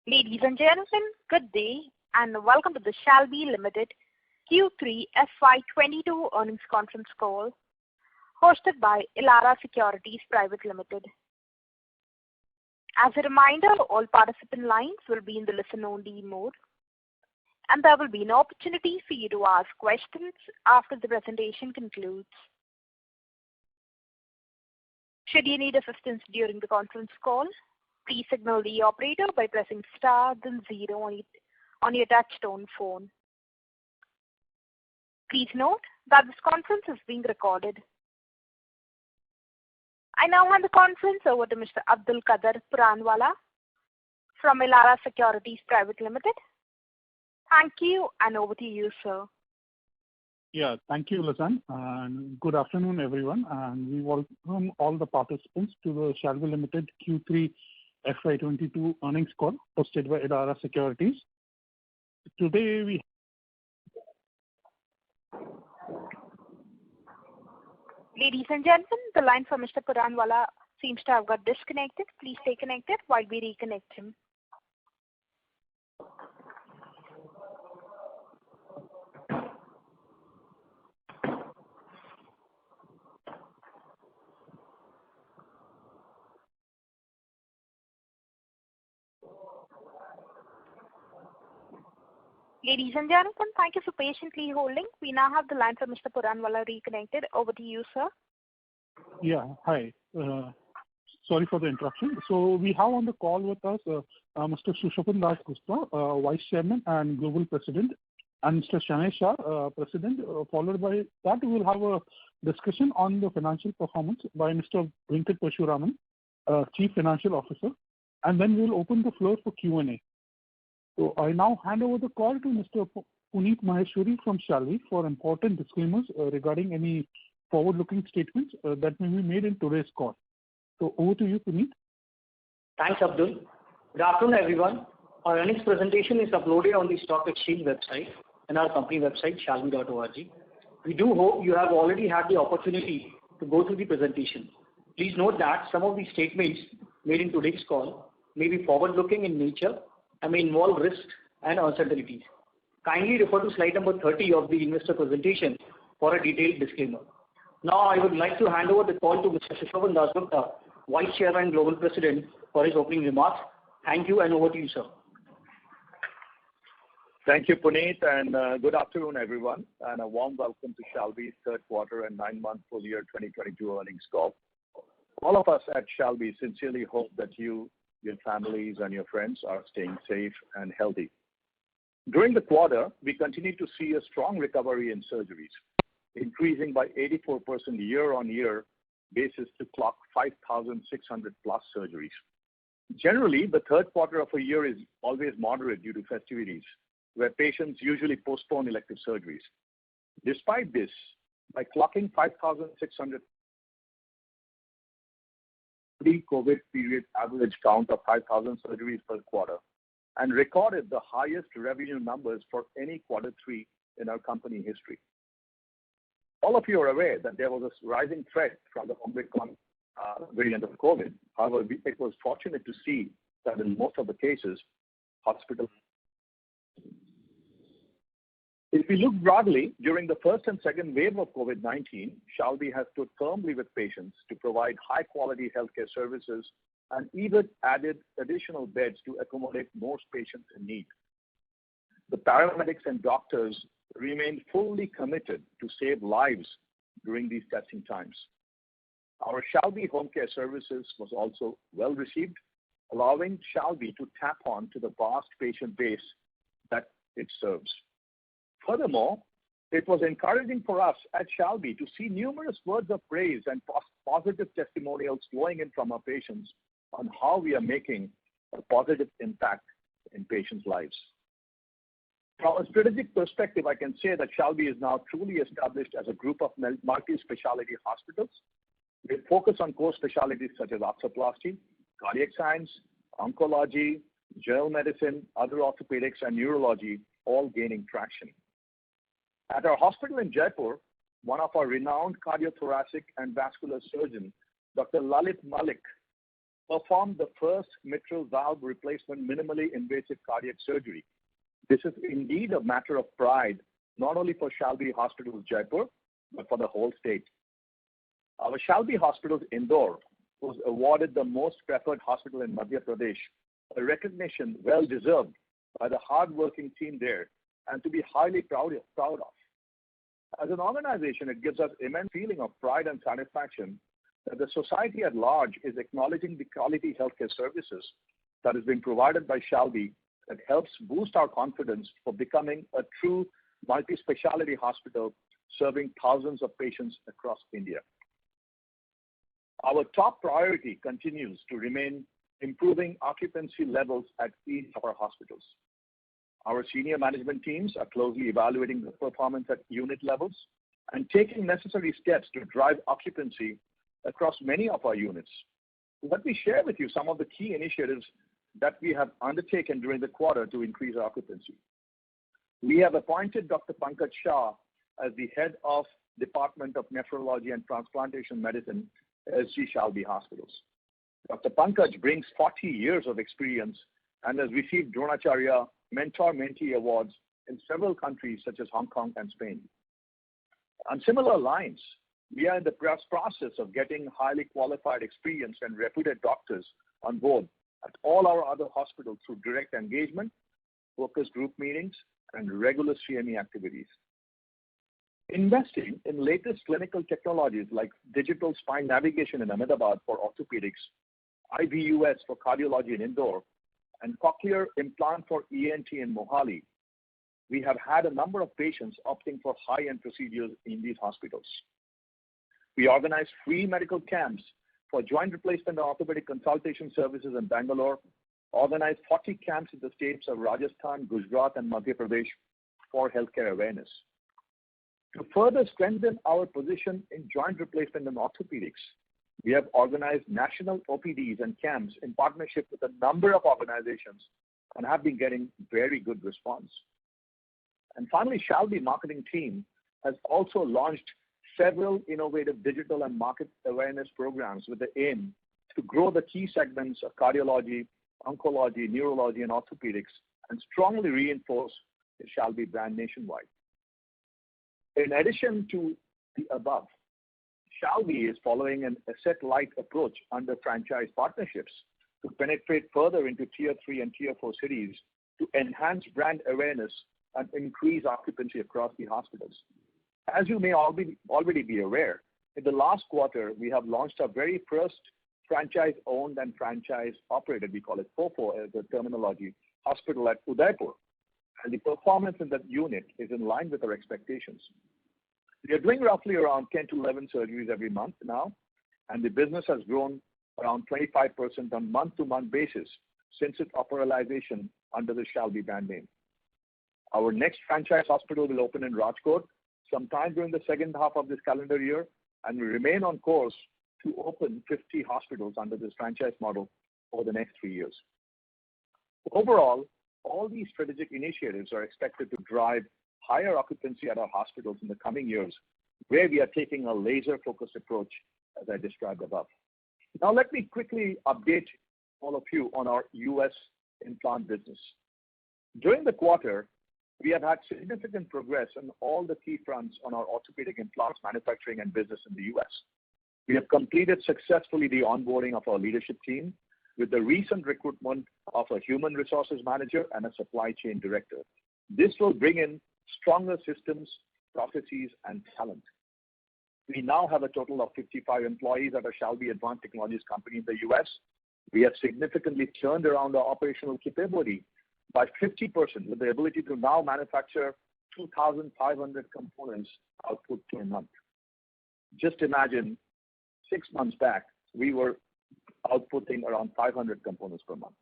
Ladies and gentlemen, good day and welcome to the Shalby Ltd Q3 FY22 earnings conference call hosted by Elara Securities Private Limited. As a reminder, all participant lines will be in the listen-only mode and there will be an opportunity for you to ask questions after the presentation concludes. Should you need assistance during the conference call, please signal the operator by pressing star then 0 on your touch-tone phone. Please note that this conference is being recorded. I now hand the conference over to Mr. Abdul Qadir Puranwala from Elara Securities Private Limited. Thank you and over to you, sir. Yeah, thank you, Lizanne, and good afternoon, everyone. And we welcome all the participants to the Shalby Ltd Q3 FY22 earnings call hosted by Elara Securities. Today we Ladies and gentlemen, the line for Mr. Puranwala seems to have got disconnected. Please stay connected while we reconnect him. Ladies and gentlemen, thank you for patiently holding. We now have the line for Mr. Puranwala reconnected. Over to you, sir. Yeah, hi. Sorry for the interruption. So we have on the call with us Mr. Sushovan Das Gupta, Vice Chairman and Global President, and Mr. Shanay Shah, President. Followed by that, we will have a discussion on the financial performance by Mr. Venkat Parashuraman, Chief Financial Officer, and then we will open the floor for Q&A. So I now hand over the call to Mr. Puneet Maheshwari from Shalby for important disclaimers regarding any forward-looking statements that may be made in today's call. So over to you, Puneet. Thanks, Abdul. Good afternoon, everyone. Our earnings presentation is uploaded on the stock exchange website and our company website, shalby.org. We do hope you have already had the opportunity to go through the presentation. Please note that some of the statements made in today's call may be forward-looking in nature and may involve risks and uncertainties. Kindly refer to slide number 30 of the investor presentation for a detailed disclaimer. Now I would like to hand over the call to Mr. Sushovan Das Gupta, Vice Chairman and Global President, for his opening remarks. Thank you and over to you, sir. Thank you, Puneet, and good afternoon, everyone, and a warm welcome to Shalby's third quarter and 9-month full year 2022 earnings call. All of us at Shalby sincerely hope that you, your families and your friends are staying safe and healthy. During the quarter, we continue to see a strong recovery in surgeries, increasing by 84% year-on-year basis to clock 5,600 plus surgeries. Generally, the third quarter of a year is always moderate due to festivities, where patients usually postpone elective surgeries. Despite this, by clocking 5,600 pre-COVID period average count of 5,000 surgeries per quarter and recorded the highest revenue numbers for any quarter three in our company history. All of you are aware that there was a rising threat from the Omicron variant of COVID. However, it was fortunate to see that in most of the cases, hospitals. If we look broadly, during the first and second wave of COVID-19, Shalby has stood firmly with patients to provide high-quality healthcare services and even added additional beds to accommodate more patients in need. The paramedics and doctors remained fully committed to save lives during these testing times. Our Shalby Home Care Services was also well received, allowing Shalby to tap on to the vast patient base that it serves. Furthermore, it was encouraging for us at Shalby to see numerous words of praise and positive testimonials flowing in from our patients on how we are making a positive impact in patients' lives. From a strategic perspective, I can say that Shalby is now truly established as a group of multi-specialty hospitals with focus on core specialties such as ophthalmology, cardiac science, oncology, general medicine, other orthopedics, and neurology, all gaining traction. At our hospital in Jaipur, one of our renowned cardiothoracic and vascular surgeons, Dr. Lalit Malik, performed the first mitral valve replacement minimally invasive cardiac surgery. This is indeed a matter of pride, not only for Shalby Hospitals, Jaipur, but for the whole state. Our Shalby Hospitals, Indore, was awarded the most preferred hospital in Madhya Pradesh, a recognition well deserved by the hard-working team there and to be highly proud of. As an organization, it gives us immense feeling of pride and satisfaction that the society at large is acknowledging the quality healthcare services that is being provided by Shalby that helps boost our confidence for becoming a true multi-specialty hospital serving thousands of patients across India. Our top priority continues to remain improving occupancy levels at each of our hospitals. Our senior management teams are closely evaluating the performance at unit levels and taking necessary steps to drive occupancy across many of our units. Let me share with you some of the key initiatives that we have undertaken during the quarter to increase our occupancy. We have appointed Dr. Pankaj Shah as the head of Department of Nephrology and Transplantation Medicine, SG Shalby Hospitals. Dr. Pankaj brings 40 years of experience and has received Dronacharya Mentor-Mentee Awards in several countries such as Hong Kong and Spain. On similar lines, we are in the process of getting highly qualified, experienced, and reputed doctors on board at all our other hospitals through direct engagement, focus group meetings, and regular CME activities. Investing in latest clinical technologies like digital spine navigation in Ahmedabad for orthopedics, IVUS for cardiology in Indore, and cochlear implant for ENT in Mohali, we have had a number of patients opting for high-end procedures in these hospitals. We organized free medical camps for joint replacement and orthopedic consultation services in Bangalore, organized 40 camps in the states of Rajasthan, Gujarat, and Madhya Pradesh for healthcare awareness. To further strengthen our position in joint replacement and orthopedics, we have organized national OPDs and camps in partnership with a number of organizations and have been getting very good response. And finally, Shalby marketing team has also launched several innovative digital and market awareness programs with the aim to grow the key segments of cardiology, oncology, neurology, and orthopedics, and strongly reinforce the Shalby brand nationwide. In addition to the above, Shalby is following an asset-light approach under franchise partnerships to penetrate further into Tier 3 and Tier 4 cities to enhance brand awareness and increase occupancy across the hospitals. As you may already be aware, in the last quarter, we have launched our very first franchise-owned and franchise-operated, we call it FOFO as the terminology, hospital at Udaipur. And the performance in that unit is in line with our expectations. We are doing roughly around 10 to 11 surgeries every month now, and the business has grown around 25% on month-to-month basis since its operationalization under the Shalby brand name. Our next franchise hospital will open in Rajkot sometime during the second half of this calendar year, and we remain on course to open 50 hospitals under this franchise model over the next 3 years. Overall, all these strategic initiatives are expected to drive higher occupancy at our hospitals in the coming years, where we are taking a laser-focused approach, as I described above. Now, let me quickly update all of you on our U.S. implant business. During the quarter, we have had significant progress on all the key fronts on our orthopedic implants manufacturing and business in the U.S. We have completed successfully the onboarding of our leadership team with the recent recruitment of a human resources manager and a supply chain director. This will bring in stronger systems, processes, and talent. We now have a total of 55 employees at our Shalby Advanced Technologies company in the U.S. We have significantly turned around our operational capability by 50% with the ability to now manufacture 2,500 components output per month. Just imagine 6 months back, we were outputting around 500 components per month.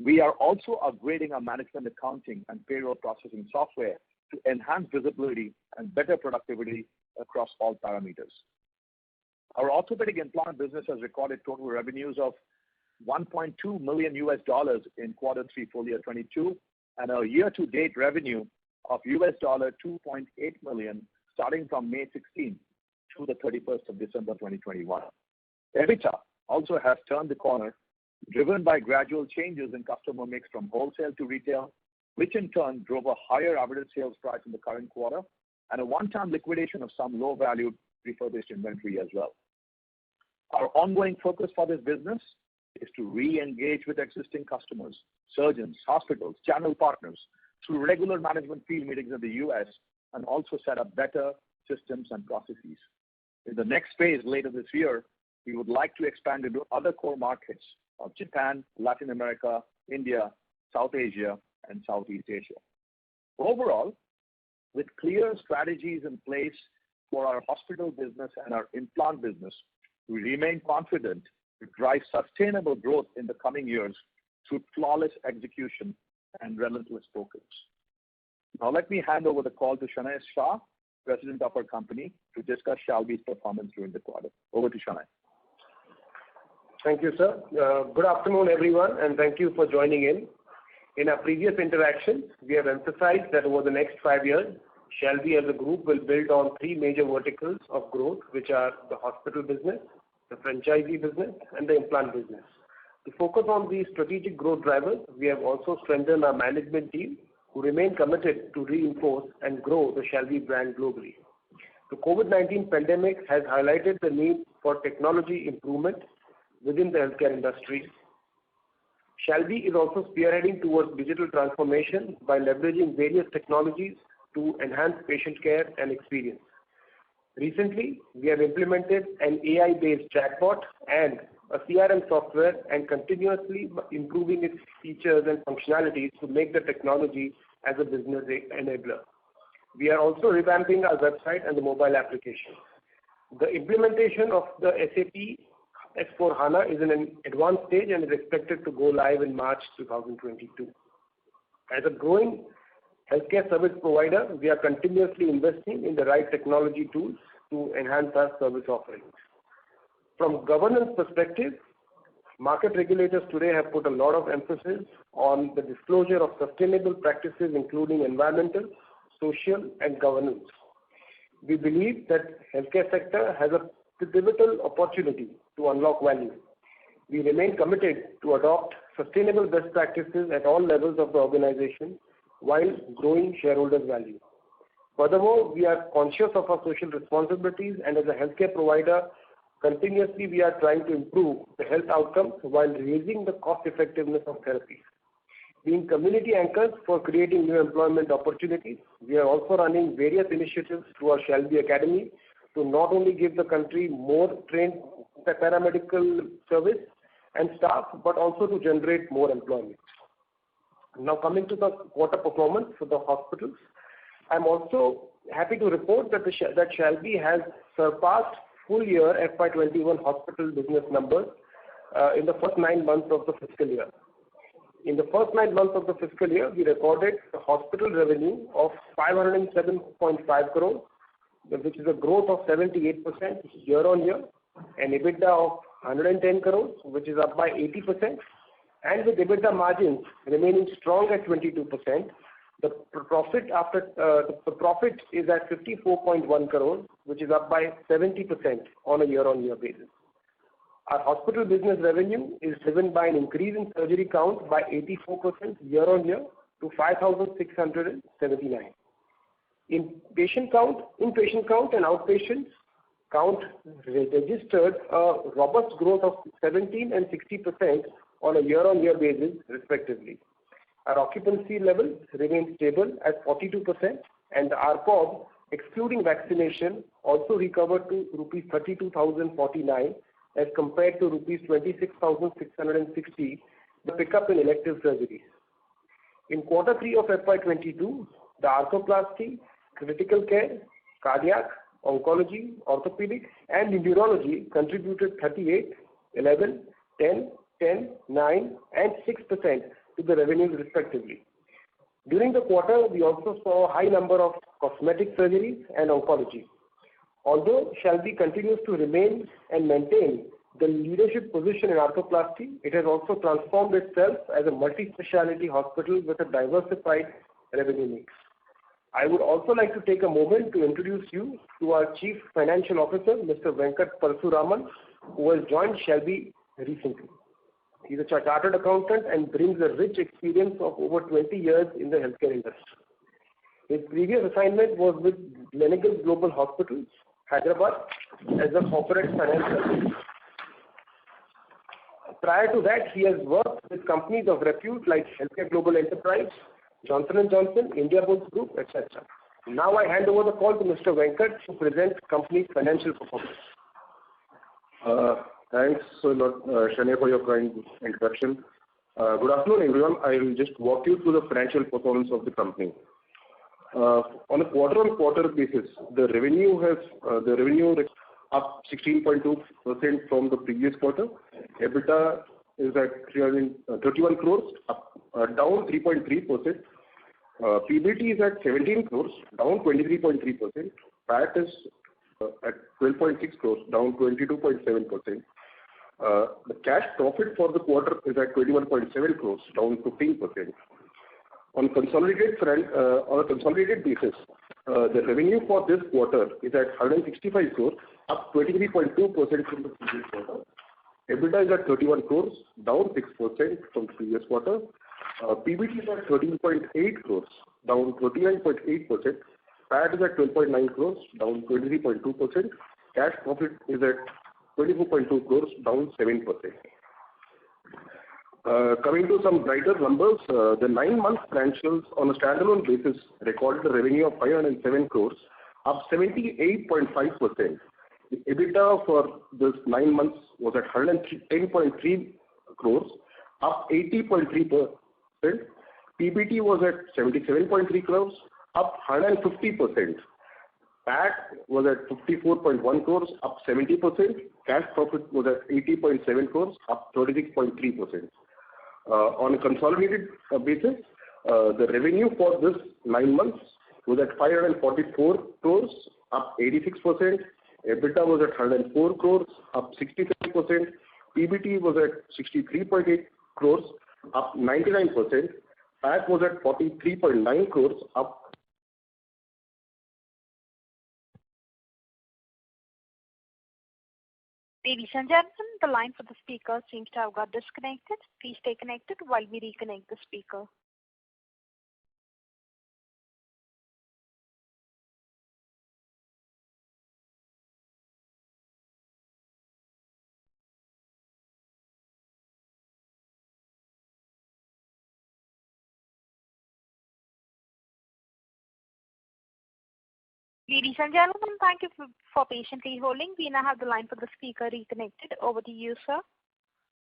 We are also upgrading our management accounting and payroll processing software to enhance visibility and better productivity across all parameters. Our orthopedic implant business has recorded total revenues of $1.2 million in quarter 3 full year 22, and our year-to-date revenue of $2.8 million starting from May 16 to the 31st of December 2021. EBITDA also has turned the corner driven by gradual changes in customer mix from wholesale to retail, which in turn drove a higher average sales price in the current quarter and a one-time liquidation of some low-value refurbished inventory as well. Our ongoing focus for this business is to re-engage with existing customers, surgeons, hospitals, channel partners through regular management field meetings in the US and also set up better systems and processes. In the next phase later this year, we would like to expand into other core markets of Japan, Latin America, India, South Asia, and Southeast Asia. Overall, with clear strategies in place for our hospital business and our implant business, we remain confident to drive sustainable growth in the coming years through flawless execution and relentless focus. Now let me hand over the call to Shanay Shah, President of our company, to discuss Shalby's performance during the quarter. Over to Shanay. Thank you, sir. Good afternoon, everyone, and thank you for joining in. In our previous interactions, we have emphasized that over the next 5 years, Shalby as a group will build on 3 major verticals of growth, which are the hospital business, the franchisee business, and the implant business. To focus on these strategic growth drivers, we have also strengthened our management team, who remain committed to reinforce and grow the Shalby brand globally. The COVID-19 pandemic has highlighted the need for technology improvement within the healthcare industry. Shalby is also spearheading towards digital transformation by leveraging various technologies to enhance patient care and experience. Recently, we have implemented an AI-based chatbot and a CRM software and continuously improving its features and functionalities to make the technology as a business enabler. We are also revamping our website and the mobile application. The implementation of the SAP S/4HANA is in an advanced stage and is expected to go live in March 2022. As a growing healthcare service provider, we are continuously investing in the right technology tools to enhance our service offerings. From governance perspective, market regulators today have put a lot of emphasis on the disclosure of sustainable practices, including environmental, social, and governance. We believe that healthcare sector has a pivotal opportunity to unlock value. We remain committed to adopt sustainable best practices at all levels of the organization while growing shareholders' value. Furthermore, we are conscious of our social responsibilities, and as a healthcare provider, continuously we are trying to improve the health outcomes while raising the cost effectiveness of therapies. Being community anchors for creating new employment opportunities, we are also running various initiatives through our Shalby Academy to not only give the country more trained paramedical service and staff, but also to generate more employment. Now coming to the quarter performance for the hospitals, I'm also happy to report that that Shalby has surpassed full year FY21 hospital business numbers in the first 9 months of the fiscal year. In the first 9 months of the fiscal year, we recorded a hospital revenue of 507.5 crores, which is a growth of 78% year on year, and EBITDA of 110 crores, which is up by 80%, and with EBITDA margins remaining strong at 22%. The profit is at 54.1 crores, which is up by 70% on a year-on-year basis. Our hospital business revenue is driven by an increase in surgery count by 84% year-on-year to 5,679. Inpatient count and outpatient count registered a robust growth of 17% and 60% on a year-on-year basis, respectively. Our occupancy levels remain stable at 42%, and the ARPOB, excluding vaccination, also recovered to rupees 32,049 as compared to rupees 26,660, the pickup in elective surgeries. In quarter 3 of FY22, the arthroplasty, critical care, cardiac, oncology, orthopedic, and neurology contributed 38, 11, 10, 10, 9, and 6% to the revenues respectively. During the quarter, we also saw a high number of cosmetic surgeries and oncology. Although Shalby continues to remain and maintain the leadership position in arthroplasty, it has also transformed itself as a multi-speciality hospital with a diversified revenue mix. I would also like to take a moment to introduce you to our Chief Financial Officer, Mr. Venkat Parasuraman, who has joined Shalby recently. He's is a chartered accountant and brings a rich experience of over 20 years in the healthcare industry. His previous assignment was with Gleneagles Global Hospitals, Hyderabad, as a corporate finance consultant. Prior to that, he has worked with companies of repute like Healthcare Global Enterprise, Johnson & Johnson, India Bulls Group, etc. Now I hand over the call to Mr. Venkat to present company's financial performance. Thanks a lot, Shane, for your kind introduction. Good afternoon, everyone. I will just walk you through the financial performance of the company. On a quarter-on-quarter basis, the revenue is up 16.2% from the previous quarter. EBITDA is at 331 crores, down 3.3%. PBT is at 17 crores, down 23.3%. PAT is at 12.6 crores, down 22.7%. The cash profit for the quarter is at 21.7 crores, down 15%. On a consolidated basis, the revenue for this quarter is at 165 crores, up 23.2% from the previous quarter. EBITDA is at 31 crores, down 6% from the previous quarter. PBT is at 13.8 crores, down 39.8%. PAT is at 12.9 crores, down 23.2%. Cash profit is at 24.2 crores, down 7%. Coming to some brighter numbers, the 9-month financials on a standalone basis recorded a revenue of 507 crores, up 78.5%. The EBITDA for this 9 months was at 110.3 crores, up 80.3%. PBT was at 77.3 crores, up 150%. PAT was at 54.1 crores, up 70%. Cash profit was at 80.7 crores, up 36.3%. On a consolidated basis, the revenue for this 9 months was at 544 crores, up 86%. EBITDA was at 104 crores, up 67%. PBT was at 63.8 crores, up 99%. PAT was at 43.9 crores, up. Ladies and gentlemen, the line for the speaker seems to have got disconnected. Please stay connected while we reconnect the speaker. Ladies and gentlemen, thank you for patiently holding. We now have the line for the speaker reconnected. Over to you, sir.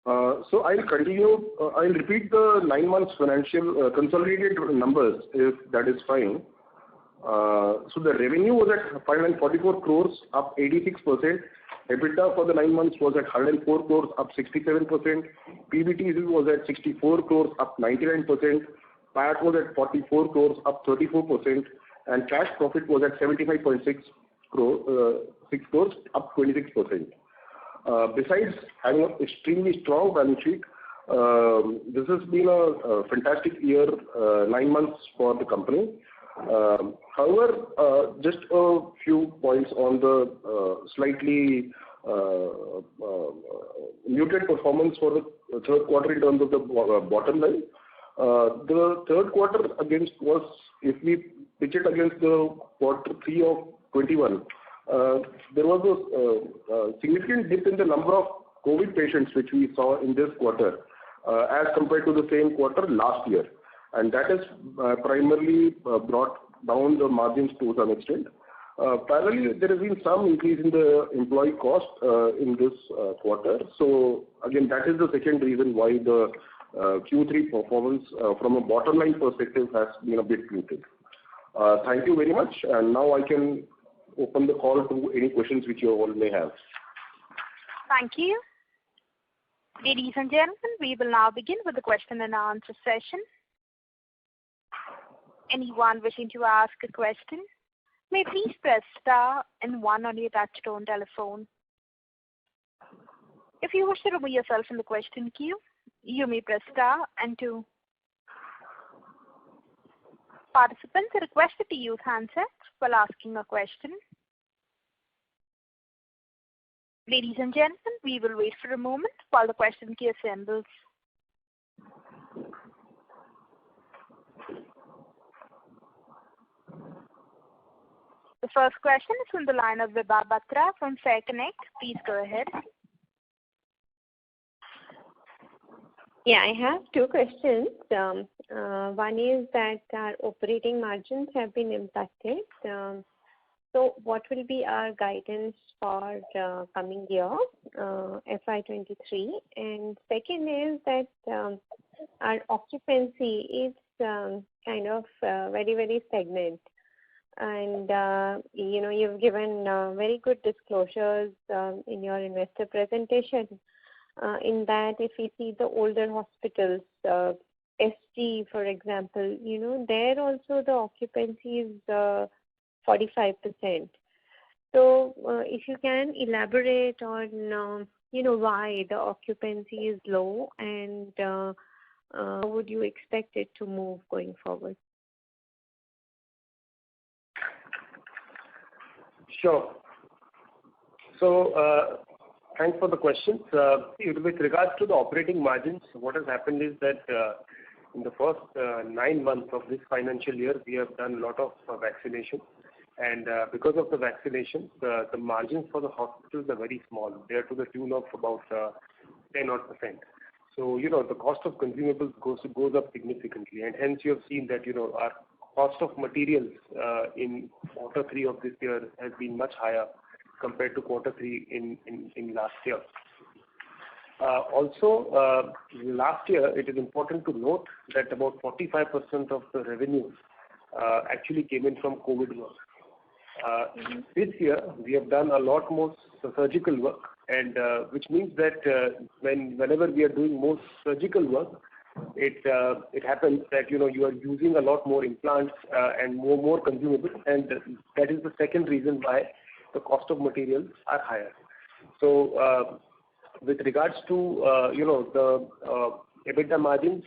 So I'll continue. I'll repeat the 9 months financial consolidated numbers, if that is fine. So the revenue was at 544 crores, up 86%. EBITDA for the 9 months was at 104 crores, up 67%. PBT was at 64 crores, up 99%. PAT was at 44 crores, up 34%. And cash profit was at 75.6 crores, up 26%. Besides having an extremely strong balance sheet, this has been a fantastic year, 9 months for the company. However, just a few points on the slightly muted performance for the third quarter in terms of the bottom line. The third quarter if we pitch it against the quarter 3 of 21, there was a significant dip in the number of COVID patients which we saw in this quarter as compared to the same quarter last year. And that has primarily brought down the margins to some extent. Parallelly, there has been some increase in the employee cost in this quarter. So again, that is the second reason why the Q3 performance from a bottom line perspective has been a bit muted. Thank you very much, and now I can open the call to any questions which you all may have. Thank you. Ladies and gentlemen, we will now begin with the question and answer session. Anyone wishing to ask a question may please press star and 1 on your touchtone telephone. If you wish to remove yourself from the question queue, you may press star and 2. Participants are requested to use handsets while asking a question. Ladies and gentlemen, we will wait for a moment while the question queue assembles. The first question is from the line of Vibha Batra from Fair Connect. Please go ahead. Yeah, I have two questions. One is that our operating margins have been impacted. So what will be our guidance for coming year, FY23? And second is that our occupancy is kind of very, very stagnant. And, you've given very good disclosures in your investor presentation. In that, if we see the older hospitals, SG, for example, there also the occupancy is 45%. So if you can elaborate on, why the occupancy is low and how would you expect it to move going forward? Sure. So, thanks for the questions. With regards to the operating margins, what has happened is that in the first 9 months of this financial year, we have done a lot of vaccination. And because of the vaccinations, the margins for the hospitals are very small. They are to the tune of about 10%. So, the cost of consumables goes up significantly. And hence you have seen that, our cost of materials in quarter 3 of this year has been much higher compared to quarter 3 in last year. Also, last year, it is important to note that about 45% of the revenues actually came in from COVID work. This year, we have done a lot more surgical work, and which means that whenever we are doing more surgical work, it happens that you are using a lot more implants and more consumables, and that is the second reason why the cost of materials are higher. So, with regards to the EBITDA margins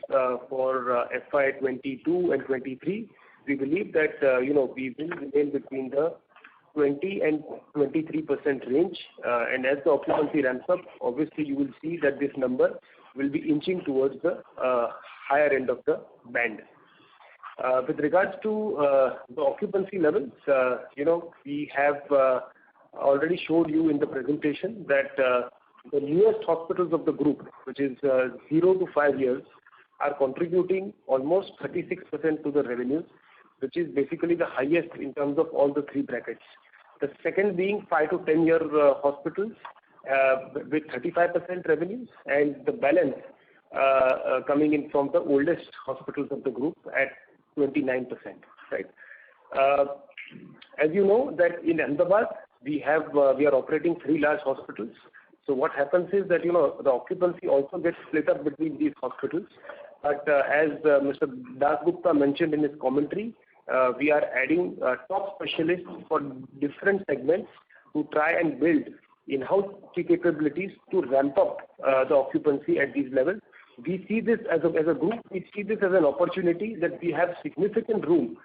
for FY22 and 23, we believe that we will remain between the 20 and 23% range, and as the occupancy ramps up, obviously you will see that this number will be inching towards the higher end of the band. With regards to the occupancy levels, we have already showed you in the presentation that the newest hospitals of the group, which is 0 to 5 years, are contributing almost 36% to the revenues, which is basically the highest in terms of all the 3 brackets. The second being 5 to 10 year hospitals with 35% revenues, and the balance coming in from the oldest hospitals of the group at 29%. Right. As you know that in Ahmedabad we are operating 3 large hospitals. So what happens is that the occupancy also gets split up between these hospitals. But as Mr. Das Gupta mentioned in his commentary, we are adding top specialists for different segments to try and build in-house capabilities to ramp up the occupancy at these levels. We see this as a group. We see this as an opportunity that we have significant room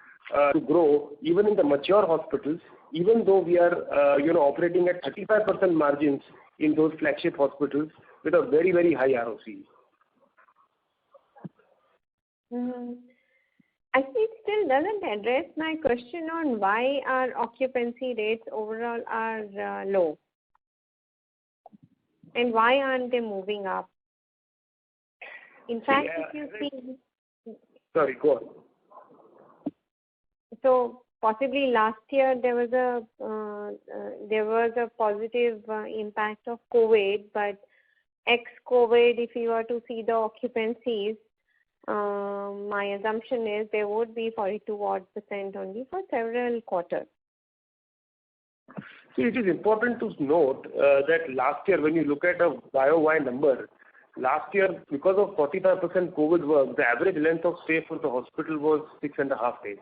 to grow even in the mature hospitals, even though we are operating at 35% margins in those flagship hospitals with a very, very high ROC. Actually, it still doesn't address my question on why our occupancy rates overall are low. And why aren't they moving up? In fact, if you see... Sorry, go on. So possibly last year there was a positive impact of COVID, but ex-COVID, if you were to see the occupancies, my assumption is there would be 42% only for several quarters. See, it is important to note that last year, when you look at a YOY number, last year, because of 45% COVID work, the average length of stay for the hospital was 6.5 days.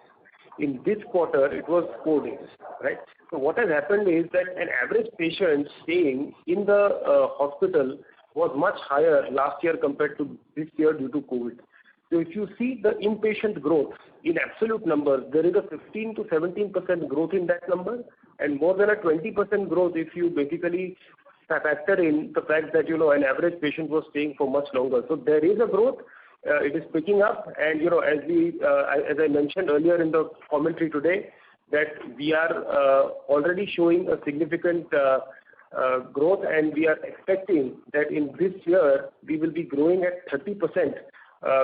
In this quarter, it was 4 days, right? So what has happened is that an average patient staying in the hospital was much higher last year compared to this year due to COVID. So if you see the inpatient growth in absolute numbers, there is a 15 to 17% growth in that number, and more than a 20% growth if you basically factor in the fact that an average patient was staying for much longer. So there is a growth. It is picking up, and as I mentioned earlier in the commentary today, that we are already showing a significant growth, and we are expecting that in this year we will be growing at 30%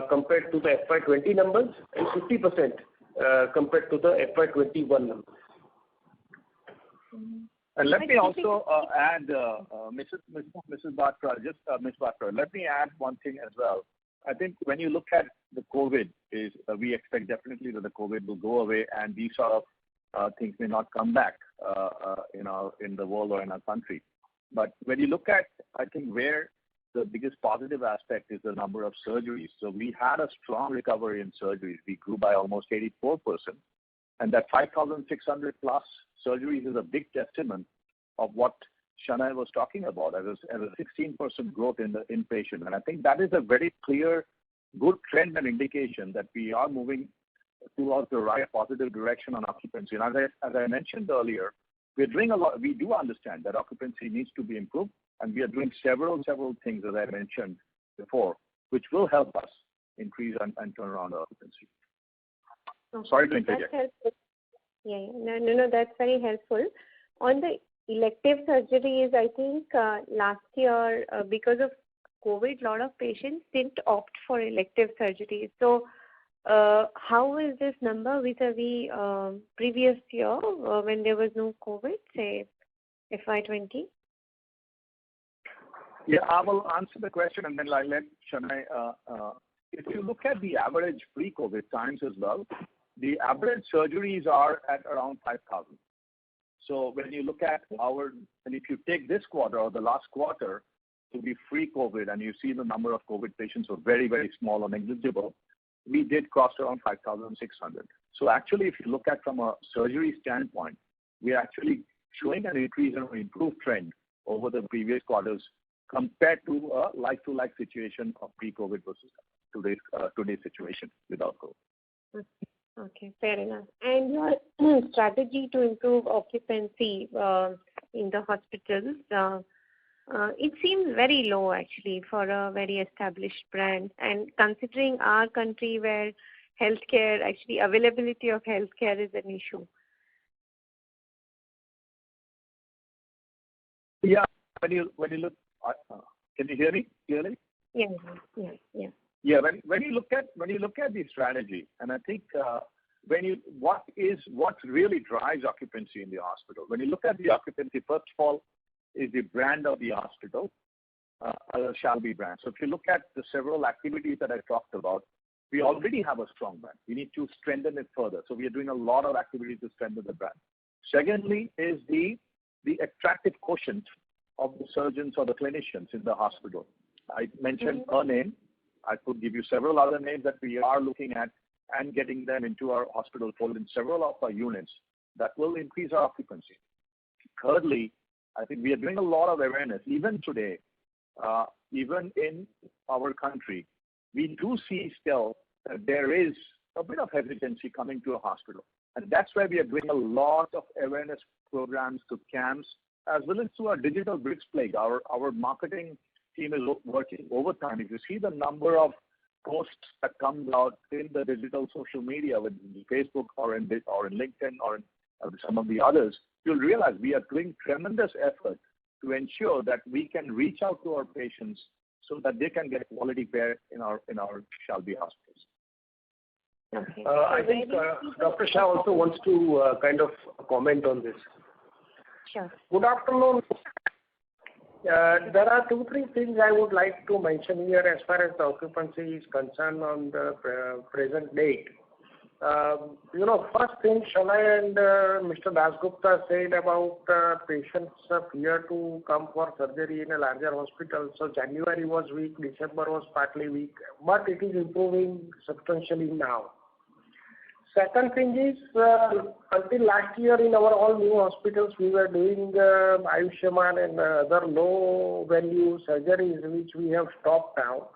compared to the FY20 numbers and 50% compared to the FY21 numbers. And let me also add, Mrs. Batra, Ms. Batra, let me add one thing as well. I think when you look at the COVID, we expect definitely that the COVID will go away, and these sort of things may not come back in the world or in our country. But when you look at, I think, where the biggest positive aspect is the number of surgeries. So we had a strong recovery in surgeries. We grew by almost 84%. And that 5,600 plus surgeries is a big testament of what Shania was talking about as a 16% growth in the inpatient. And I think that is a very clear, good trend and indication that we are moving towards the right positive direction on occupancy. And as I mentioned earlier, we're doing a lot. We do understand that occupancy needs to be improved, and we are doing several things, as I mentioned before, which will help us increase and turn around our occupancy. Okay. Sorry to interject. That's helpful. Yeah. No, that's very helpful. On the elective surgeries, I think last year, because of COVID, a lot of patients didn't opt for elective surgeries. So how is this number vis-a-vis previous year when there was no COVID, say FY20? Yeah, I will answer the question and then I'll let Shania. If you look at the average pre-COVID times as well, the average surgeries are at around 5,000. So when you look at and if you take this quarter or the last quarter to be pre-COVID and you see the number of COVID patients were very, very small or negligible, we did cross around 5,600. So actually, if you look at from a surgery standpoint, we are actually showing an increase and improved trend over the previous quarters compared to a like-to-like situation of pre-COVID versus today's situation without COVID. Okay, fair enough. And your strategy to improve occupancy in the hospitals, it seems very low actually for a very established brand. And considering our country where healthcare, actually availability of healthcare is an issue. Yeah, when you look, can you hear me clearly? Yeah. Yeah, when you look at the strategy, and I think what really drives occupancy in the hospital. When you look at the occupancy, first of all, is the brand of the hospital, Shalby brand. So if you look at the several activities that I talked about, we already have a strong brand. We need to strengthen it further. So we are doing a lot of activities to strengthen the brand. Secondly, is the attractive quotient of the surgeons or the clinicians in the hospital. I mentioned her name. I could give you several other names that we are looking at and getting them into our hospital fold in several of our units that will increase our occupancy. Thirdly, I think we are doing a lot of awareness. Even today, even in our country, we do see still that there is a bit of hesitancy coming to a hospital. And that's why we are doing a lot of awareness programs to camps, as well as to our digital blitzkrieg. Our marketing team is working overtime. If you see the number of posts that comes out in the digital social media, with Facebook or in LinkedIn or in some of the others, you'll realize we are doing tremendous effort to ensure that we can reach out to our patients so that they can get quality care in our Shalby hospitals. Okay. I think Dr. Shah also wants to kind of comment on this. Sure. Good afternoon. There are 2-3 things I would like to mention here as far as the occupancy is concerned on the present date. First thing, Shania and Mr. Dasgupta said about patients' fear to come for surgery in a larger hospital. So January was weak, December was partly weak, but it is improving substantially now. Second thing is, until last year in our all new hospitals, we were doing Ayushman and other low-value surgeries, which we have stopped now.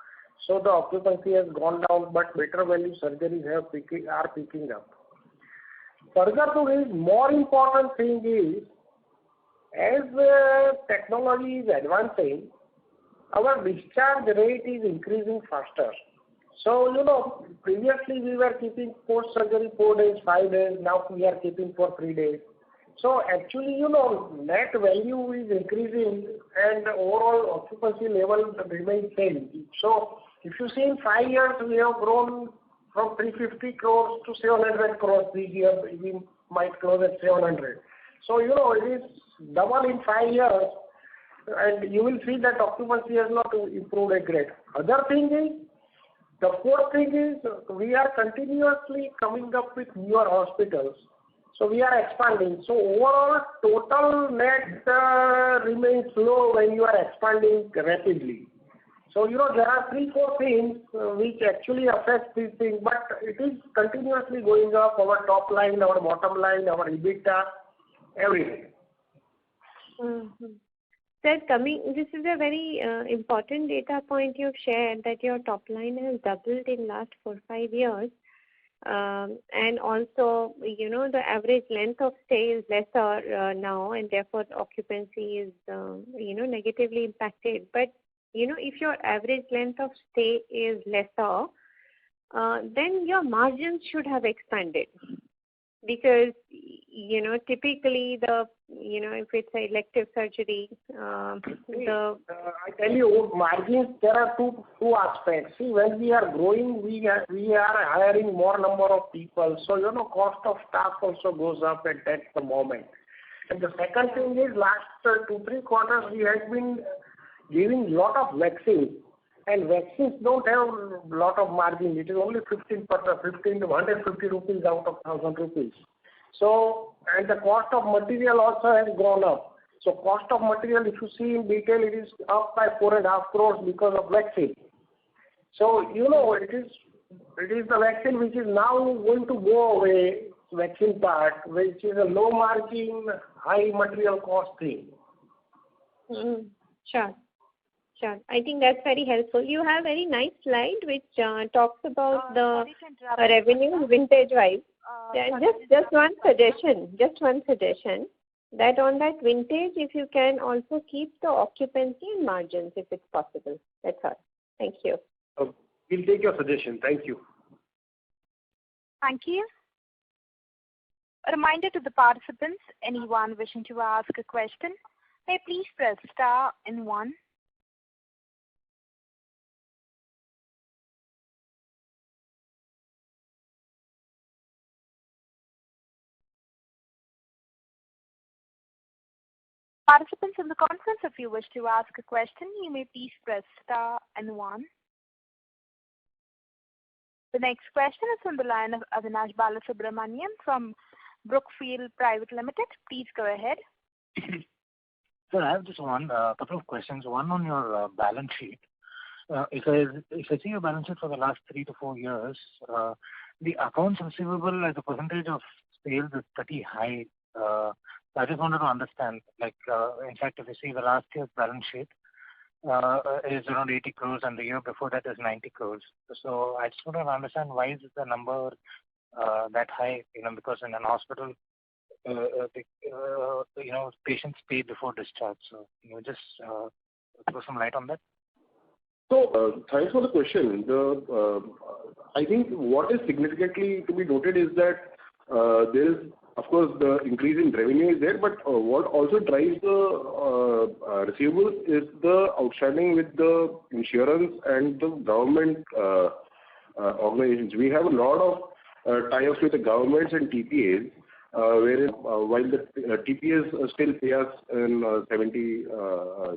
So the occupancy has gone down, but better value surgeries are picking up. Further to this, more important thing is, as technology is advancing, our discharge rate is increasing faster. So, previously we were keeping post-surgery 4 days, 5 days, now we are keeping for 3 days. So actually, net value is increasing and the overall occupancy level remains same. So if you see in 5 years, we have grown from 350 crores to 700 crores this year. We might close at 700. So, it is double in 5 years, and you will see that occupancy has not improved a great. Other thing is, the fourth thing is, we are continuously coming up with newer hospitals. So we are expanding. So overall total net remains low when you are expanding rapidly. So, there are 3-4 things which actually affect these things, but it is continuously going up, our top line, our bottom line, our EBITDA, everything. Mm-hmm. Sir, this is a very important data point you've shared, that your top line has doubled in last 4-5 years. And also, the average length of stay is lesser now, and therefore occupancy is, negatively impacted. But, if your average length of stay is lesser, then your margins should have expanded. Because, typically if it's an elective surgery, I tell you, margins, there are two aspects. See, when we are growing, we are hiring more number of people. So, cost of staff also goes up at that moment. And the second thing is, last 2-3 quarters, we have been giving lot of vaccines. And vaccines don't have a lot of margin. It is only 15 to 150 rupees out of 1,000 rupees. So, and the cost of material also has gone up. So cost of material, if you see in detail, it is up by 4.5 crores because of vaccine. So, it is the vaccine which is now going to go away, vaccine part, which is a low margin, high material cost thing. Sure. I think that's very helpful. You have a very nice slide which talks about the revenue vintage-wise. Just one suggestion, that on that vintage, if you can also keep the occupancy and margins if it's possible. That's all. Thank you. We'll take your suggestion. Thank you. Thank you. A reminder to the participants, anyone wishing to ask a question, may please press star and 1. Participants in the conference, if you wish to ask a question, you may please press star and 1. The next question is from the line of Avinash Balasubramanian from Brookfield Private Limited. Please go ahead. Sir, I have just couple of questions. One on your balance sheet. If I see your balance sheet for the last 3 to 4 years, the accounts receivable as a percentage of sales is pretty high. I just wanted to understand, in fact, if you see the last year's balance sheet is around 80 crores and the year before that is 90 crores. So I just want to understand why is the number that high, because in an hospital, patients pay before discharge. So, just throw some light on that. So, thanks for the question. I think what is significantly to be noted is that there is, of course, the increase in revenue is there, but what also drives the receivables is the outstanding with the insurance and the government organizations. We have a lot of tie-ups with the governments and TPAs, wherein while the TPAs still pay us in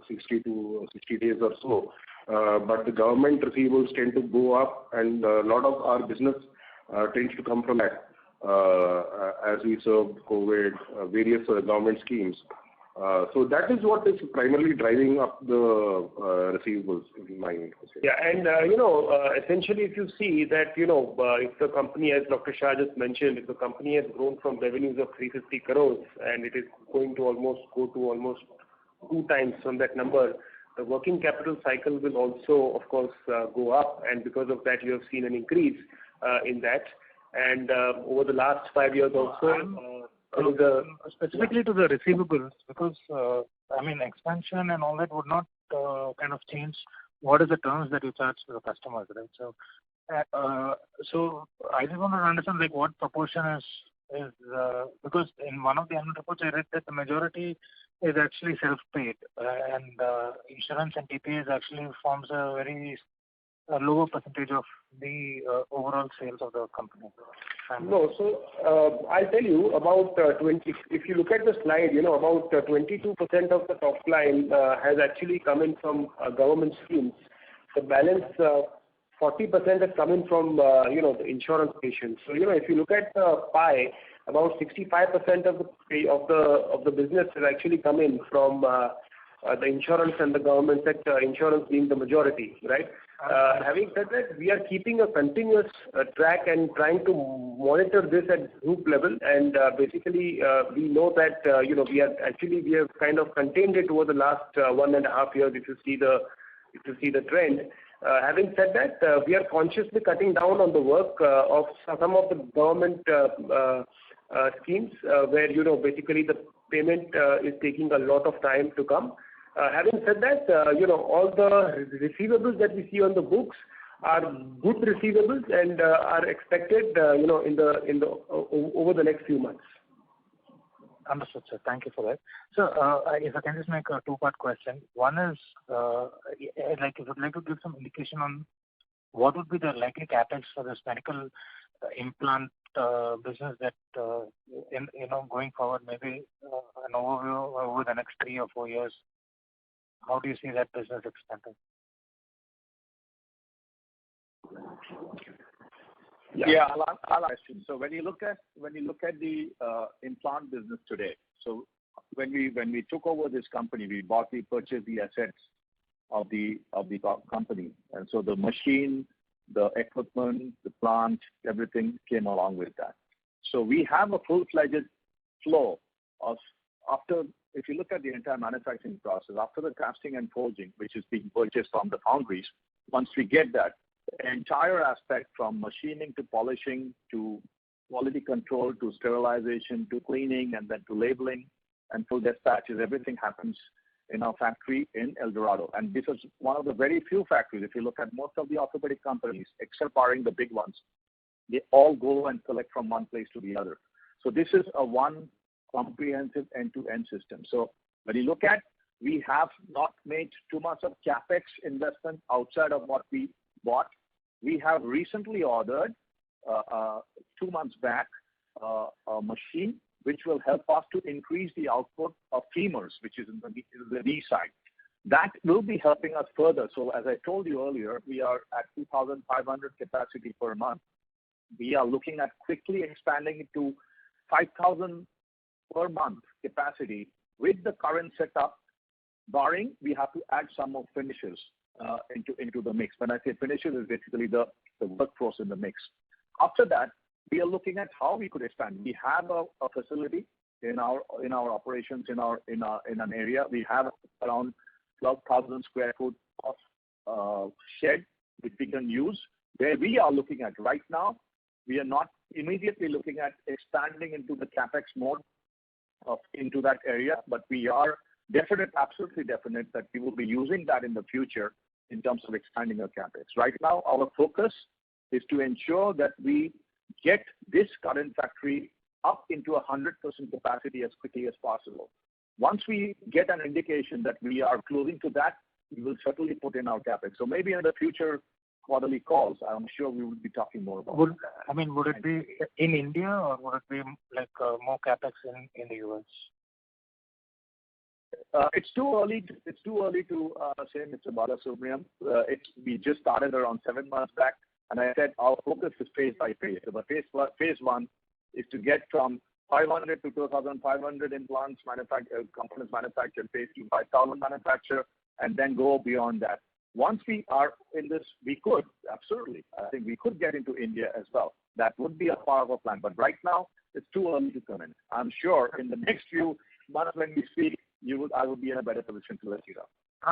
60 days or so, but the government receivables tend to go up, and a lot of our business tends to come from that. As we serve COVID, various government schemes. So that is what is primarily driving up the receivables in my mind. Yeah, and essentially if you see that, if the company, as Dr. Shah just mentioned, if the company has grown from revenues of 350 crores and it is going to go to almost 2 times from that number, the working capital cycle will also, of course, go up, and because of that you have seen an increase in that. And over the last 5 years also, specifically to the receivables, because expansion and all that would not kind of change what is the terms that you charge to the customers, right? So So I just want to understand like what proportion is because in one of the annual reports I read that the majority is actually self-paid and insurance and TPAs actually forms a very lower percentage of the overall sales of the company. No, so I'll tell you about 20. If you look at the slide, about 22% of the top line has actually come in from government schemes. The balance 40% has come in from the insurance patients. So if you look at the pie, about 65% of the business has actually come in from the insurance and the government sector. Insurance being the majority, right? Having said that, we are keeping a continuous track and trying to monitor this at group level. And basically, we know that we have kind of contained it over the last 1.5 years. If you see the trend. Having said that, we are consciously cutting down on the work of some of the government schemes where basically the payment is taking a lot of time to come. Having said that, all the receivables that we see on the books are good receivables and are expected, over the next few months. Understood, sir. Thank you for that. So, if I can just make a two-part question. One is, if you'd like to give some indication on what would be the likely capex for this medical implant business that, going forward, maybe an overview over the next 3 or 4 years. How do you see that business expanding? Yeah, I'll question. So when you look at the implant business today, so when we took over this company, we purchased the assets of the company, and so the machine, the equipment, the plant, everything came along with that. So we have a full-fledged flow of if you look at the entire manufacturing process, after the casting and forging, which is being purchased from the foundries, once we get that, the entire aspect from machining to polishing to quality control to sterilization to cleaning and then to labeling and full dispatches, everything happens in our factory in El Dorado. And this is one of the very few factories. If you look at most of the orthopedic companies, except barring the big ones, they all go and collect from one place to the other. So this is a one comprehensive end-to-end system. So when you look at, we have not made too much of capex investment outside of what we bought. We have recently ordered 2 months back a machine which will help us to increase the output of femurs, which is in the knee side. That will be helping us further. So as I told you earlier, we are at 2,500 capacity per month. We are looking at quickly expanding it to 5,000 per month capacity with the current setup, barring we have to add some more finishes into the mix. When I say finishes, is basically the workforce in the mix. After that, we are looking at how we could expand. We have a facility in our operations in an area. We have around 12,000 square foot of shed which we can use. Where we are looking at right now, we are not immediately looking at expanding into the capex mode into that area, but we are absolutely definite that we will be using that in the future in terms of expanding our capex. Right now, our focus is to ensure that we get this current factory up into 100% capacity as quickly as possible. Once we get an indication that we are closing to that, we will certainly put in our capex. So maybe in the future quarterly calls, I'm sure we will be talking more about that. Would it be in India or would it be like more capex in the US? It's too early to say, Mr. Balasubramaniam. We just started around 7 months back, and I said our focus is phase by phase. So the phase one is to get from 500 to 2,500 implants components manufactured, phase 2, 5,000 manufacture, and then go beyond that. Once we are in this, we could, absolutely. I think we could get into India as well. That would be a part of our plan. But right now, it's too early to come in. I'm sure in the next few months when we speak, I will be in a better position to let you know.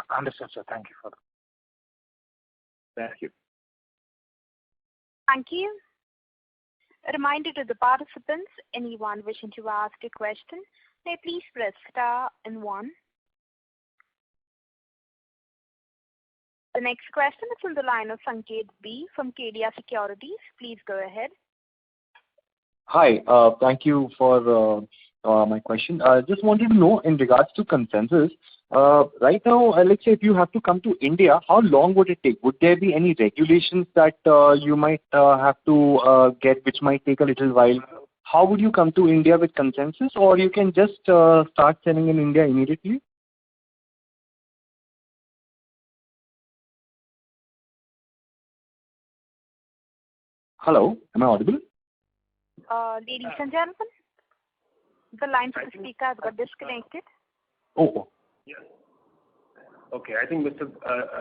Understood, sir. Thank you for that. Thank you. Thank you. A reminder to the participants, anyone wishing to ask a question, may please press star and 1. The next question is from the line of Sanket B from KDA Securities. Please go ahead. Hi. Thank you for my question. I just wanted to know in regards to consensus, right now, let's say if you have to come to India, how long would it take? Would there be any regulations that you might have to get, which might take a little while? How would you come to India with consensus, or you can just start selling in India immediately? Hello, am I audible? Ladies and gentlemen, the line for the speaker has got disconnected. Oh. Yeah. Okay, I think Mr.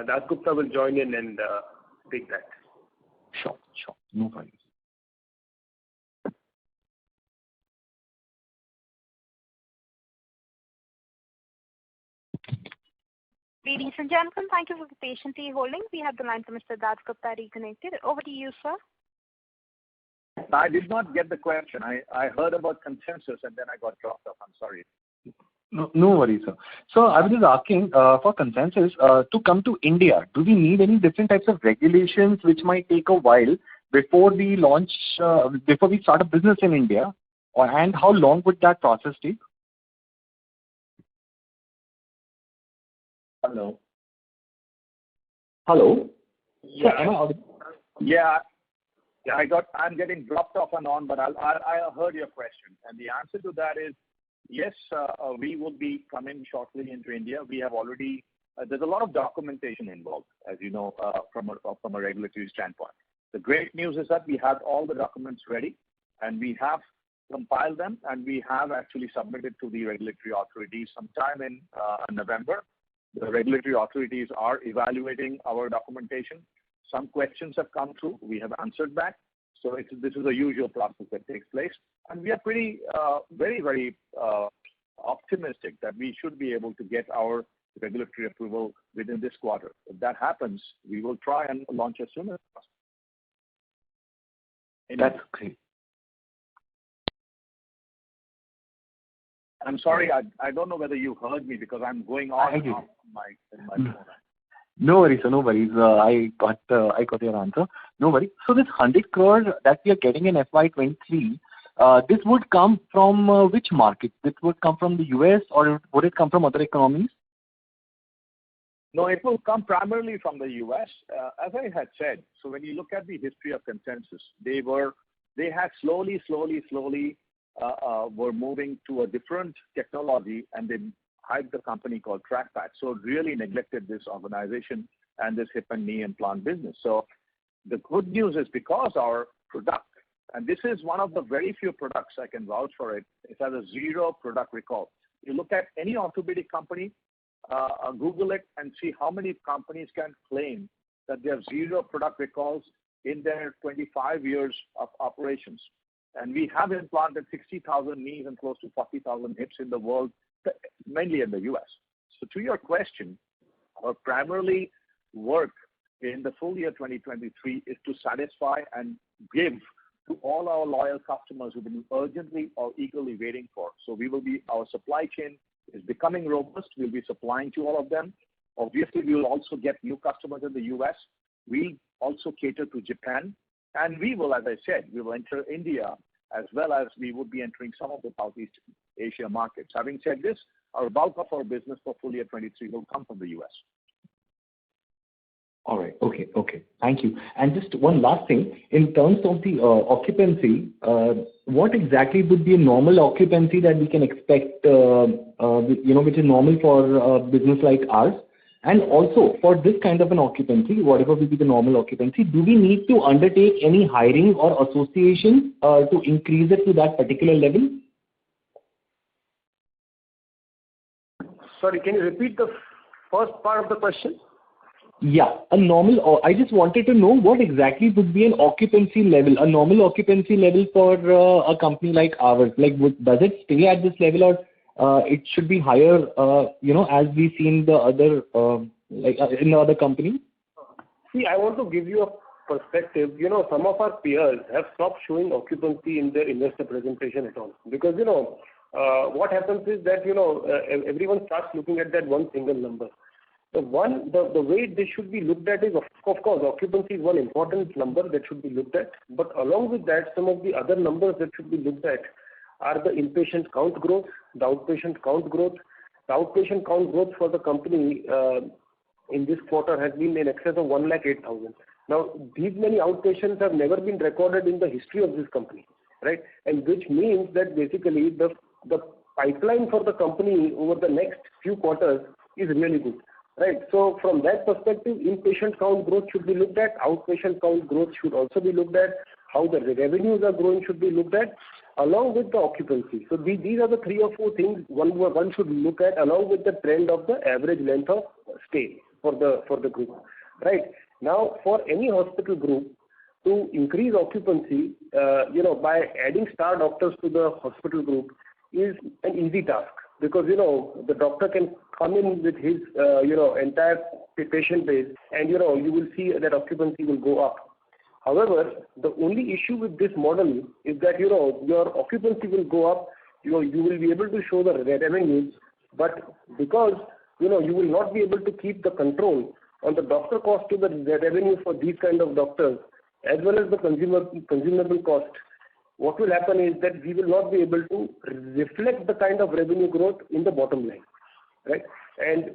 Dasgupta will join in and take that. Sure. No problem. Ladies and gentlemen, thank you for patiently holding. We have the line for Mr. Dasgupta reconnected. Over to you, sir. I did not get the question. I heard about consensus and then I got dropped off. I'm sorry. No worries, sir. So I was just asking for consensus to come to India. Do we need any different types of regulations which might take a while before we launch, before we start a business in India? And how long would that process take? Hello. Yeah. Am I audible? Yeah. I'm getting dropped off and on, but I heard your question, and the answer to that is yes. We will be coming shortly into India. We have already. There's a lot of documentation involved, as you know, from a regulatory standpoint. The great news is that we have all the documents ready, and we have compiled them, and we have actually submitted to the regulatory authorities sometime in November. The regulatory authorities are evaluating our documentation. Some questions have come through. We have answered back. So this is a usual process that takes place. And we are pretty, very, very optimistic that we should be able to get our regulatory approval within this quarter. If that happens, we will try and launch as soon as possible. That's great. I'm sorry, I don't know whether you heard me because I'm going on and off my phone. No worries, sir. No worries. I got your answer. No worries. So this 100 crore that we are getting in FY23, this would come from which market? This would come from the US or would it come from other economies? No, it will come primarily from the US. As I had said, so when you look at the history of consensus, they had slowly were moving to a different technology, and they hired the company called TrackPad. So it really neglected this organization and this hip and knee implant business. So the good news is because our product, and this is one of the very few products I can vouch for it has a zero product recall. You look at any orthopedic company, Google it and see how many companies can claim that they have zero product recalls in their 25 years of operations. And we have implanted 60,000 knees and close to 40,000 hips in the world, mainly in the US. So to your question, our primarily work in the full year 2023 is to satisfy and give to all our loyal customers who've been urgently or eagerly waiting for. So our supply chain is becoming robust. We'll be supplying to all of them. Obviously, we will also get new customers in the US. We also cater to Japan. And we will, as I said, we will enter India as well as we would be entering some of the Southeast Asia markets. Having said this, our bulk of our business for full year 23 will come from the US. All right. Okay. Thank you. And just one last thing, in terms of the occupancy, what exactly would be a normal occupancy that we can expect, which is normal for a business like ours? And also for this kind of an occupancy, whatever will be the normal occupancy, do we need to undertake any hiring or association to increase it to that particular level? Sorry, can you repeat the first part of the question? Yeah, I just wanted to know what exactly would be an occupancy level, a normal occupancy level for a company like ours. Like, does it stay at this level or it should be higher, as we've seen the other, in the other companies? See, I want to give you a perspective. Some of our peers have stopped showing occupancy in their investor presentation at all. Because, what happens is that, everyone starts looking at that one single number. The way this should be looked at is, of course, occupancy is one important number that should be looked at. But along with that, some of the other numbers that should be looked at are the inpatient count growth, the outpatient count growth. The outpatient count growth for the company in this quarter has been in excess of 108,000. Now, these many outpatients have never been recorded in the history of this company, right? And which means that basically the pipeline for the company over the next few quarters is really good. Right. So from that perspective, inpatient count growth should be looked at. Outpatient count growth should also be looked at. How the revenues are growing should be looked at, along with the occupancy. So these are the 3 or 4 things one should look at, along with the trend of the average length of stay for the group. Right. Now, for any hospital group to increase occupancy, by adding star doctors to the hospital group is an easy task. Because, the doctor can come in with his, entire patient base and, you will see that occupancy will go up. However, the only issue with this model is that, your occupancy will go up, you will be able to show the revenues, but because, you will not be able to keep the control on the doctor cost to the revenue for these kind of doctors, as well as the consumable cost. What will happen is that we will not be able to reflect the kind of revenue growth in the bottom line, right? And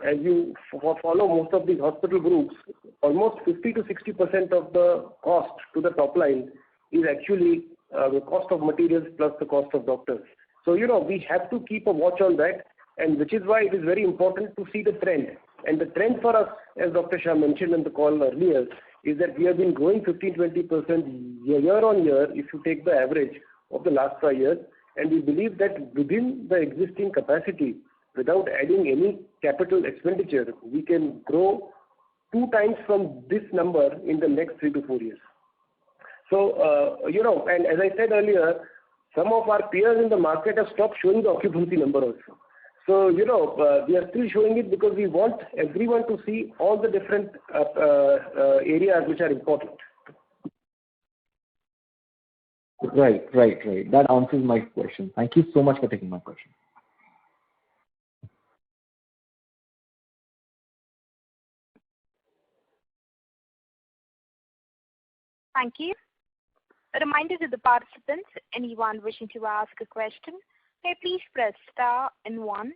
as you follow most of these hospital groups, almost 50 to 60% of the cost to the top line is actually the cost of materials plus the cost of doctors. So, we have to keep a watch on that, and which is why it is very important to see the trend. And the trend for us, as Dr. Shah mentioned in the call earlier, is that we have been growing 15-20% year on year if you take the average of the last 5 years. And we believe that within the existing capacity, without adding any capital expenditure, we can grow 2 times from this number in the next 3 to 4 years. So, and as I said earlier, some of our peers in the market have stopped showing the occupancy number also. So, we are still showing it because we want everyone to see all the different areas which are important. Right. That answers my question. Thank you so much for taking my question. Thank you. A reminder to the participants, anyone wishing to ask a question, may please press star and 1.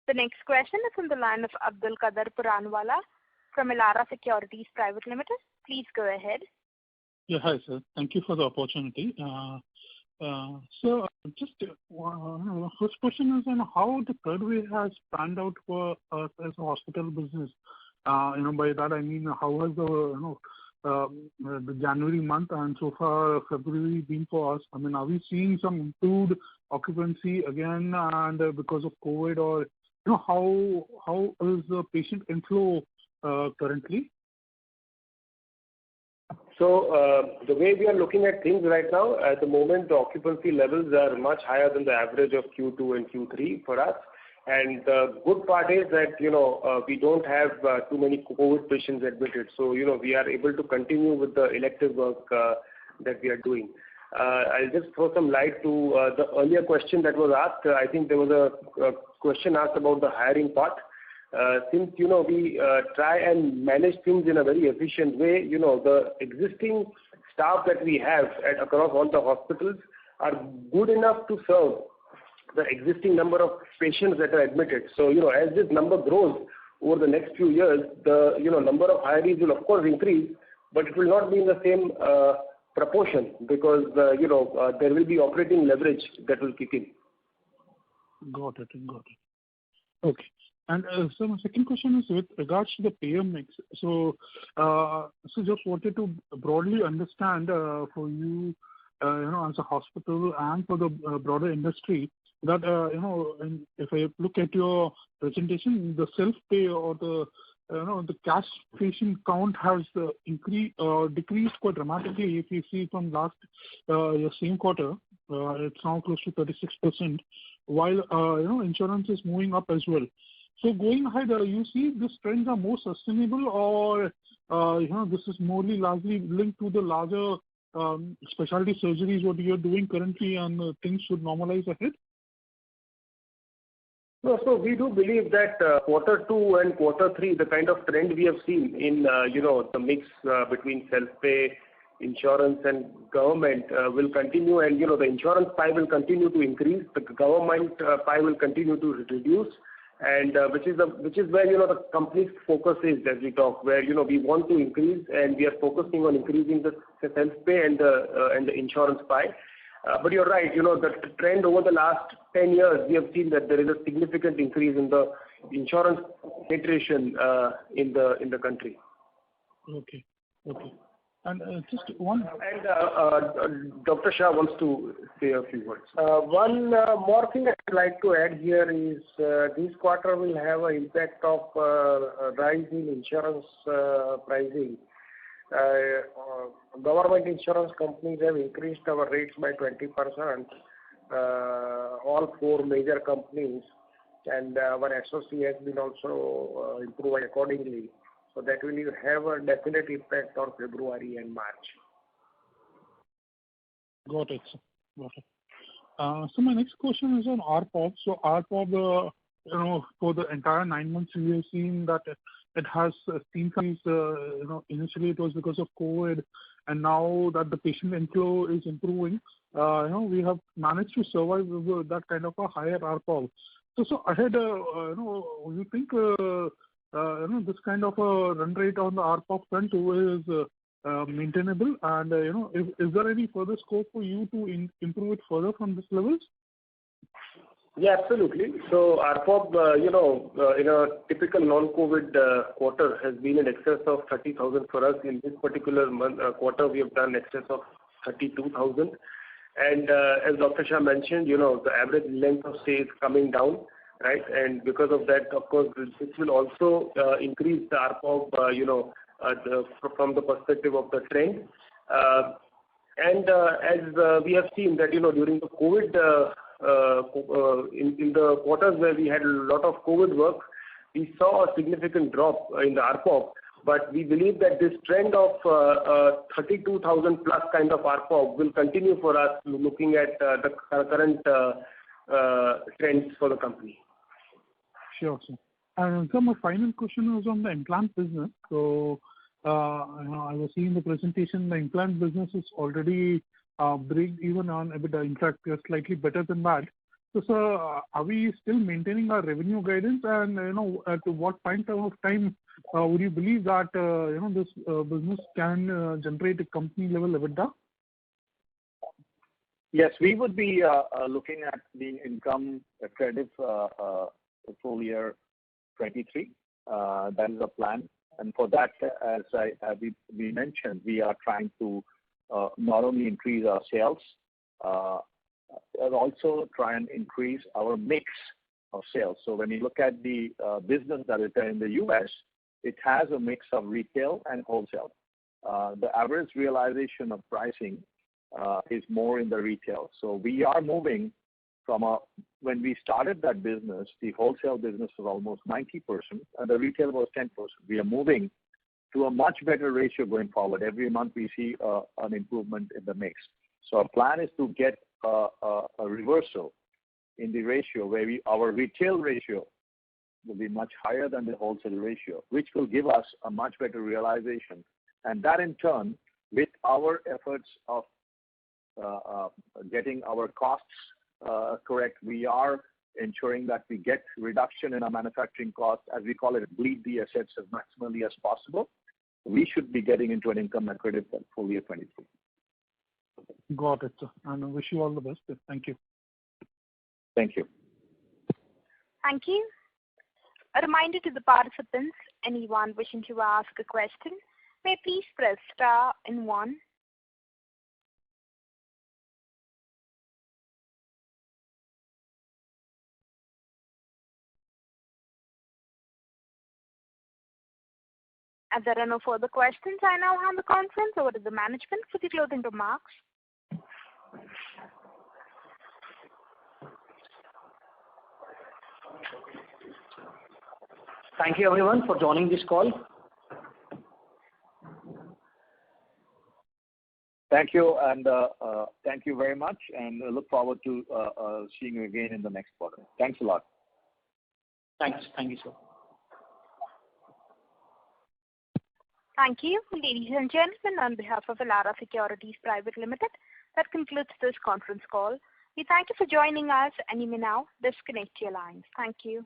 The next question is from the line of Abdul Qadir Puranwala from Elara Securities Private Limited. Please go ahead. Yeah, hi sir. Thank you for the opportunity. So just first question is on how the third wave has panned out for us as a hospital business. By that I mean how has the January month and so far February been for us? I mean, are we seeing some improved occupancy again and because of COVID, or how is the patient inflow currently? So the way we are looking at things right now, at the moment, the occupancy levels are much higher than the average of Q2 and Q3 for us. And the good part is that, we don't have too many COVID patients admitted. So, we are able to continue with the elective work that we are doing. I'll just throw some light to the earlier question that was asked. I think there was a question asked about the hiring part. Since, we try and manage things in a very efficient way, the existing staff that we have across all the hospitals are good enough to serve the existing number of patients that are admitted. So, as this number grows over the next few years, the, number of hirees will of course increase, but it will not be in the same proportion because, there will be operating leverage that will kick in. Got it. Okay. And so my second question is with regards to the payer mix. So, just wanted to broadly understand for you, as a hospital and for the broader industry, that if I look at your presentation, the self-pay or the cash patient count has decreased quite dramatically. If you see from last your same quarter, it's now close to 36%, while insurance is moving up as well. So going ahead, you see these trends are more sustainable, or this is largely linked to the larger specialty surgeries what you are doing currently, and things should normalize ahead? No, so we do believe that quarter 2 and quarter 3, the kind of trend we have seen in the mix between self-pay, insurance and government will continue, and the insurance pie will continue to increase, the government pie will continue to reduce, and which is where the company's focus is as we talk, where we want to increase, and we are focusing on increasing the self-pay and the insurance pie. But you're right, the trend over the last 10 years, we have seen that there is a significant increase in the insurance penetration in the country. Okay. And just one. And Dr. Shah wants to say a few words. One more thing I'd like to add here is this quarter will have an impact of rise in insurance pricing. Government insurance companies have increased our rates by 20%, all 4 major companies, and our SOC has been also improved accordingly. So that will have a definite impact on February and March. Got it, sir. Got it. So my next question is on RPOB. So RPOB, for the entire 9 months, we have seen that it has seen some, initially it was because of COVID, and now that the patient inflow is improving, we have managed to survive with that kind of a higher RPOB. So ahead, you think, this kind of a run rate on the RPOB front is maintainable, and is there any further scope for you to improve it further from this levels? Yeah, absolutely. So RPOB, in a typical non-COVID quarter has been in excess of 30,000 for us. In this particular quarter, we have done excess of 32,000. And as Dr. Shah mentioned, the average length of stay is coming down, right? And because of that, of course, this will also increase the RPOB, from the perspective of the trend. And as we have seen that, during the COVID, in the quarters where we had a lot of COVID work, we saw a significant drop in the RPOB. But we believe that this trend of 32,000 plus kind of RPOB will continue for us, looking at the current trends for the company. Sure, sir. And so my final question was on the implant business. So, I was seeing the presentation, the implant business is already break even on EBITDA. In fact, we are slightly better than that. So, sir, are we still maintaining our revenue guidance? And, at what point of time would you believe that, this business can generate a company level EBITDA? Yes, we would be looking at the income accretive full year 23. That is a plan. And for that, as we mentioned, we are trying to not only increase our sales, but also try and increase our mix of sales. So when you look at the business that is there in the US, it has a mix of retail and wholesale. The average realization of pricing is more in the retail. So we are moving from when we started that business, the wholesale business was almost 90% and the retail was 10%. We are moving to a much better ratio going forward. Every month we see an improvement in the mix. So our plan is to get a reversal in the ratio where our retail ratio will be much higher than the wholesale ratio, which will give us a much better realization. And that in turn, with our efforts of getting our costs correct, we are ensuring that we get reduction in our manufacturing costs, as we call it, bleed the assets as maximally as possible. We should be getting into an income accretive full year 23. Got it, sir. And I wish you all the best. Thank you. Thank you. Thank you. A reminder to the participants, anyone wishing to ask a question, may please press star and 1. As there are no further questions, I now hand the conference over to the management for the closing remarks. Thank you everyone for joining this call. Thank you, and thank you very much, and I look forward to seeing you again in the next quarter. Thanks a lot. Thanks. Thank you, sir. Thank you. Ladies and gentlemen, on behalf of Elara Securities Private Limited, that concludes this conference call. We thank you for joining us, and you may now disconnect your lines. Thank you.